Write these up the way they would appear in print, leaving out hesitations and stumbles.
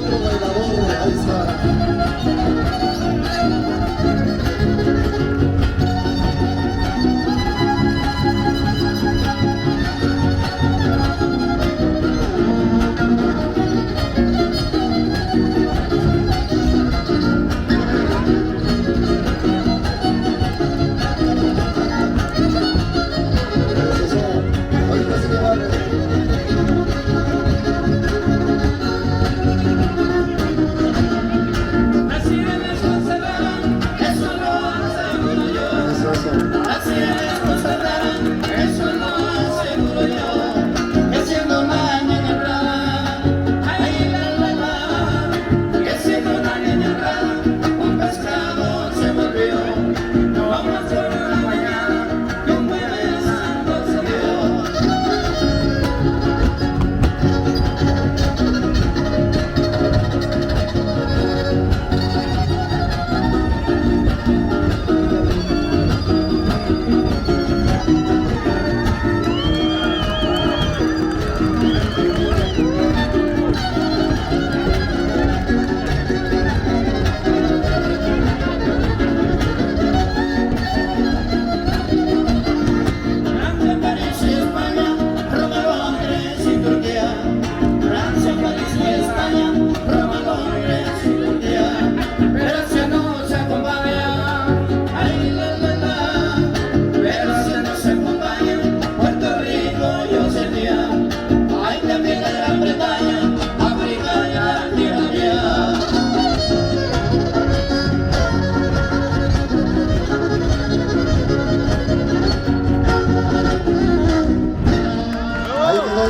otro bailador, ahí está.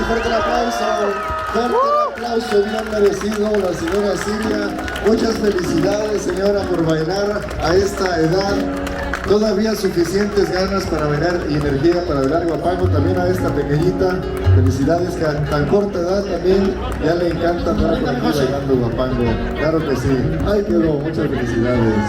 Fuerte el aplauso bien merecido, la señora Silvia. Muchas felicidades, señora, por bailar a esta edad. Todavía suficientes ganas para bailar y energía para bailar guapango. También a esta pequeñita, felicidades, que a tan corta edad también ya le encanta andar por aquí bailando guapango. Claro que sí. Ay, quedó, muchas felicidades.